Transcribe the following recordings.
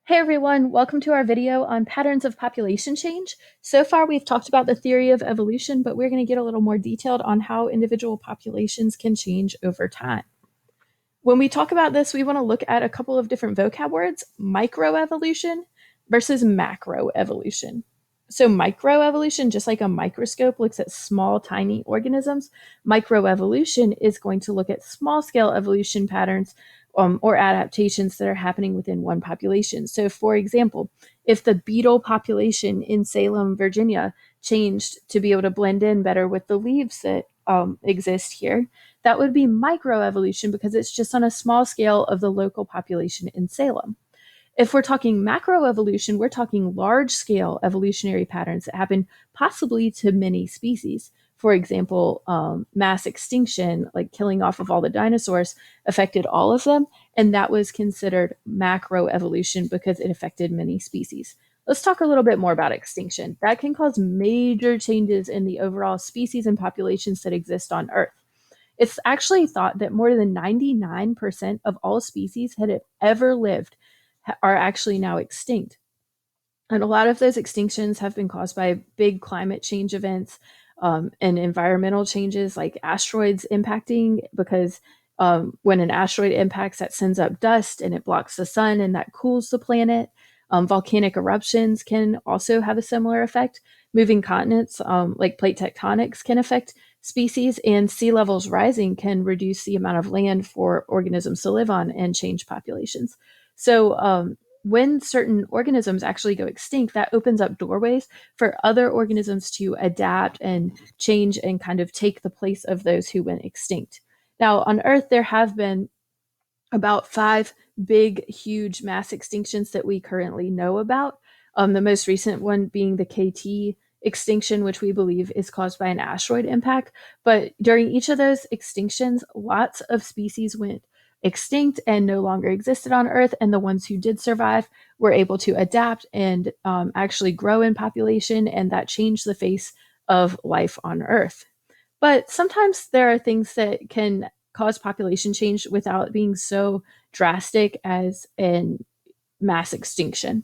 Hey everyone, welcome to our video on patterns of population change. So far we've talked about the theory of evolution, but we're going to get a little more detailed on how individual populations can change over time. When we talk about this, we want to look at a couple of different vocab words, microevolution versus macroevolution. So microevolution, just like a microscope looks at small, tiny organisms, microevolution is going to look at small scale evolution patterns or adaptations that are happening within one population. So for example, if the beetle population in Salem, Virginia changed to be able to blend in better with the leaves that exist here, that would be microevolution because it's just on a small scale of the local population in Salem. If we're talking macroevolution, we're talking large scale evolutionary patterns that happen possibly to many species. For example, mass extinction, like killing off of all the dinosaurs, affected all of them, and that was considered macroevolution because it affected many species. Let's talk a little bit more about extinction. That can cause major changes in the overall species and populations that exist on Earth. It's actually thought that more than 99% of all species that have ever lived are actually now extinct. And a lot of those extinctions have been caused by big climate change events and environmental changes like asteroids impacting, because when an asteroid impacts, that sends up dust and it blocks the sun and that cools the planet. Volcanic eruptions can also have a similar effect. Moving continents, like plate tectonics, can affect species, and sea levels rising can reduce the amount of land for organisms to live on and change populations. So, when certain organisms actually go extinct, that opens up doorways for other organisms to adapt and change and kind of take the place of those who went extinct. Now, on Earth, there have been about five big, huge mass extinctions that we currently know about. The most recent one being the KT extinction, which we believe is caused by an asteroid impact. But during each of those extinctions, lots of species went extinct and no longer existed on Earth. And the ones who did survive were able to adapt and actually grow in population, and that changed the face of life on Earth. But sometimes there are things that can cause population change without being so drastic as in mass extinction.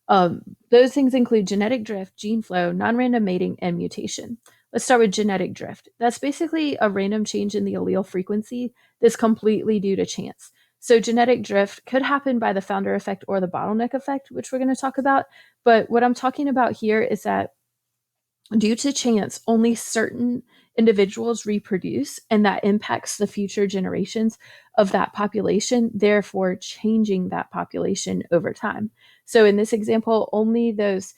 Those things include genetic drift, gene flow, non-random mating, and mutation. Let's start with genetic drift. That's basically a random change in the allele frequency that's completely due to chance. So genetic drift could happen by the founder effect or the bottleneck effect, which we're going to talk about. But what I'm talking about here is that due to chance, only certain individuals reproduce, and that impacts the future generations of that population, therefore changing that population over time. So, in this example, only those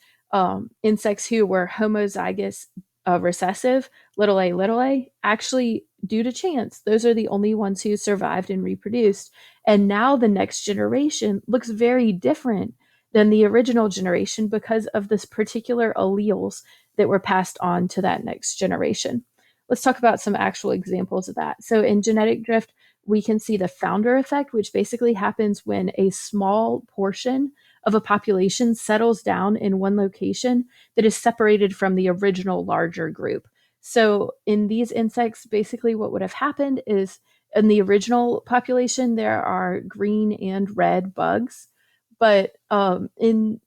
insects who were homozygous recessive, little a, actually, due to chance, those are the only ones who survived and reproduced. And now the next generation looks very different than the original generation because of this particular alleles that were passed on to that next generation. Let's talk about some actual examples of that. So, in genetic drift, we can see the founder effect, which basically happens when a small portion of a population settles down in one location that is separated from the original larger group. So, in these insects, basically what would have happened is in the original population, there are green and red bugs, but in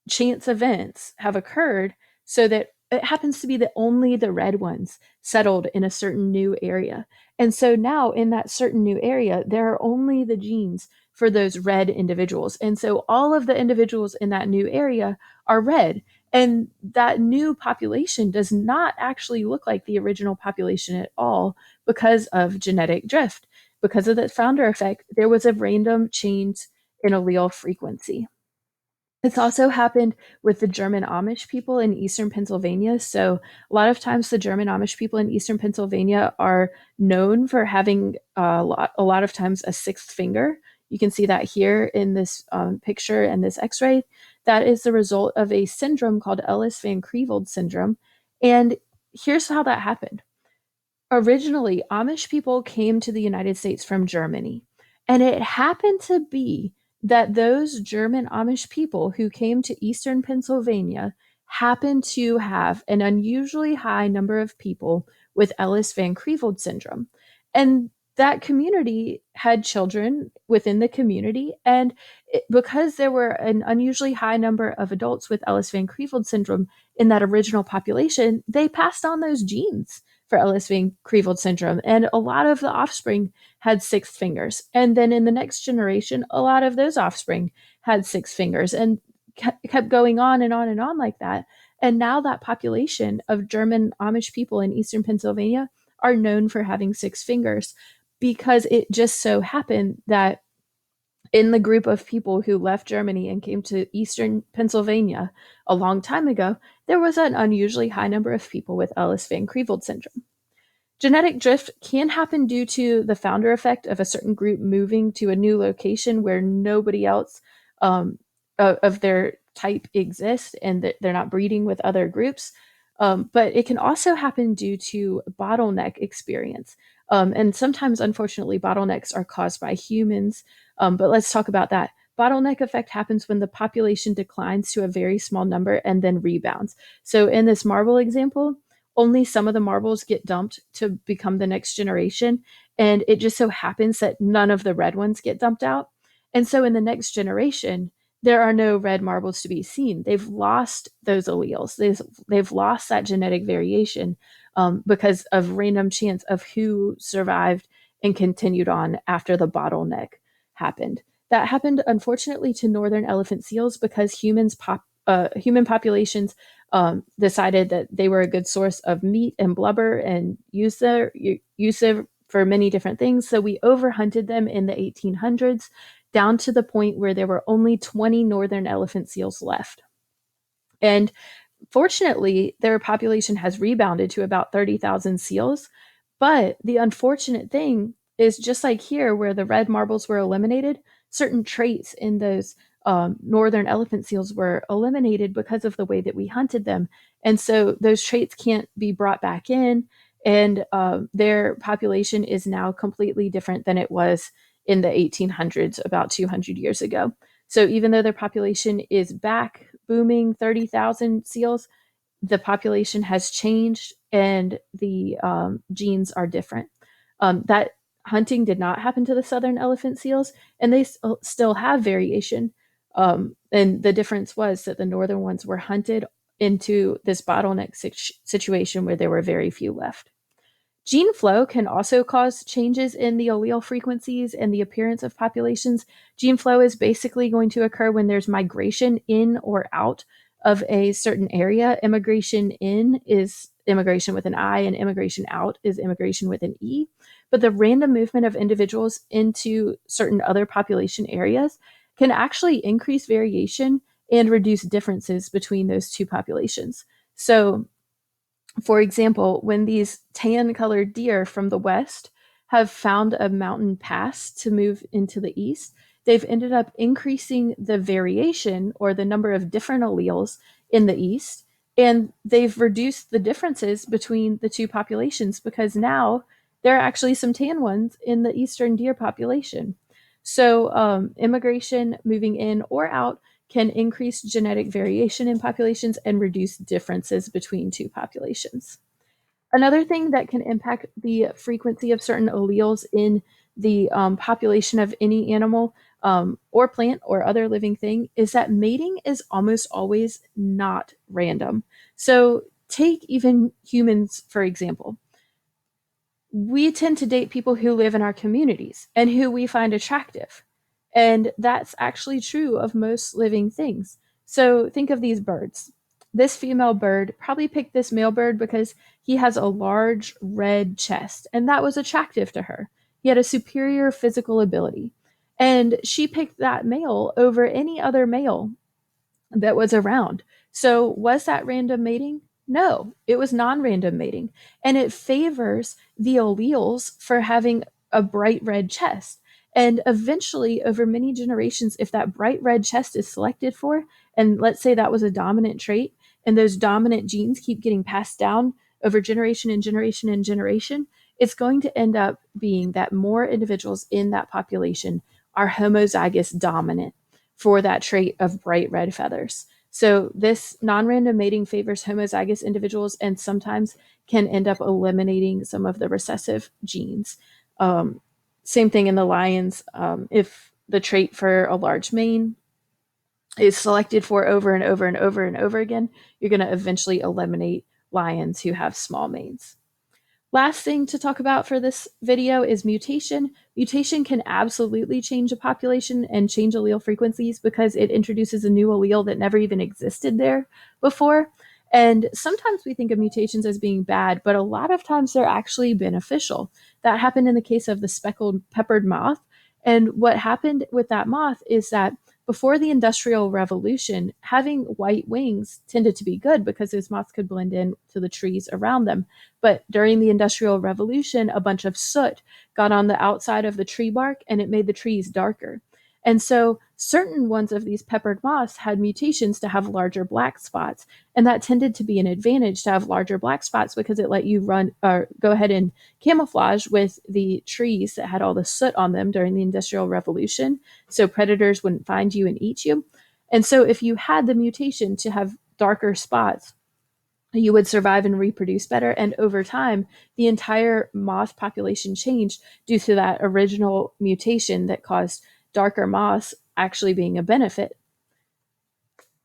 chance events have occurred so that it happens to be that only the red ones settled in a certain new area. And so now in that certain new area, there are only the genes for those red individuals. And so all of the individuals in that new area are red. And that new population does not actually look like the original population at all because of genetic drift. Because of the founder effect, there was a random change in allele frequency. It's also happened with the German Amish people in eastern Pennsylvania. So, a lot of times, the German Amish people in eastern Pennsylvania are known for having a lot of times a sixth finger. You can see that here in this picture and this x ray. That is the result of a syndrome called Ellis Van Creveld syndrome. And here's how that happened. Originally, Amish people came to the United States from Germany, and it happened to be that those German Amish people who came to eastern Pennsylvania happened to have an unusually high number of people with Ellis Van Creveld syndrome. And that community had children within the community, and because there were an unusually high number of adults with Ellis Van Creveld syndrome in that original population, they passed on those genes for Ellis Van Creveld syndrome, and a lot of the offspring had six fingers. And then in the next generation, a lot of those offspring had six fingers, and kept going on and on and on like that. And now that population of German Amish people in eastern Pennsylvania are known for having six fingers, because it just so happened that in the group of people who left Germany and came to eastern Pennsylvania a long time ago, there was an unusually high number of people with Ellis Van Creveld syndrome. Genetic drift can happen due to the founder effect of a certain group moving to a new location where nobody else um, of their type exists, and that they're not breeding with other groups. But it can also happen due to bottleneck experience. And sometimes, unfortunately, bottlenecks are caused by humans. But let's talk about that. Bottleneck effect happens when the population declines to a very small number and then rebounds. So in this marble example, only some of the marbles get dumped to become the next generation. And it just so happens that none of the red ones get dumped out. And so in the next generation, there are no red marbles to be seen. They've lost those alleles. They've lost that genetic variation because of random chance of who survived and continued on after the bottleneck happened. That happened, unfortunately, to northern elephant seals because human populations decided that they were a good source of meat and blubber and use it for many different things. So we overhunted them in the 1800s, down to the point where there were only 20 northern elephant seals left. And fortunately, their population has rebounded to about 30,000 seals. But the unfortunate thing is, just like here, where the red marbles were eliminated, certain traits in those northern elephant seals were eliminated because of the way that we hunted them. And so those traits can't be brought back in, and their population is now completely different than it was in the 1800s, about 200 years ago. So even though their population is back booming 30,000 seals, the population has changed and the genes are different. That hunting did not happen to the southern elephant seals, and they still have variation. And the difference was that the northern ones were hunted into this bottleneck situation where there were very few left. Gene flow can also cause changes in the allele frequencies and the appearance of populations. Gene flow is basically going to occur when there's migration in or out of a certain area. Immigration in is immigration with an I, and immigration out is immigration with an E. But the random movement of individuals into certain other population areas can actually increase variation and reduce differences between those two populations. So for example, when these tan colored deer from the west have found a mountain pass to move into the east, they've ended up increasing the variation or the number of different alleles in the east. And they've reduced the differences between the two populations because now there are actually some tan ones in the eastern deer population. So, immigration moving in or out can increase genetic variation in populations and reduce differences between two populations. Another thing that can impact the frequency of certain alleles in the population of any animal or plant or other living thing is that mating is almost always not random. So, take even humans, for example. We tend to date people who live in our communities and who we find attractive. And that's actually true of most living things. So think of these birds. This female bird probably picked this male bird because he has a large red chest, and that was attractive to her. He had a superior physical ability. And she picked that male over any other male that was around. So, was that random mating? No, it was non random mating. And it favors the alleles for having a bright red chest. And eventually, over many generations, if that bright red chest is selected for, and let's say that was a dominant trait, and those dominant genes keep getting passed down over generation and generation and generation, it's going to end up being that more individuals in that population are homozygous dominant for that trait of bright red feathers. So this non-random mating favors homozygous individuals and sometimes can end up eliminating some of the recessive genes. Same thing in the lions. If the trait for a large mane is selected for over and over and over and over again, you're going to eventually eliminate lions who have small manes. Last thing to talk about for this video is mutation. Mutation can absolutely change a population and change allele frequencies because it introduces a new allele that never even existed there before. And sometimes we think of mutations as being bad, but a lot of times they're actually beneficial. That happened in the case of the speckled peppered moth. And what happened with that moth is that before the Industrial Revolution, having white wings tended to be good because those moths could blend in to the trees around them. But during the Industrial Revolution, a bunch of soot got on the outside of the tree bark and it made the trees darker. And so certain ones of these peppered moths had mutations to have larger black spots. And that tended to be an advantage to have larger black spots because it let you run or go ahead and camouflage with the trees that had all the soot on them during the Industrial Revolution. So predators wouldn't find you and eat you. And so if you had the mutation to have darker spots, you would survive and reproduce better. And over time, the entire moth population changed due to that original mutation that caused darker moths actually being a benefit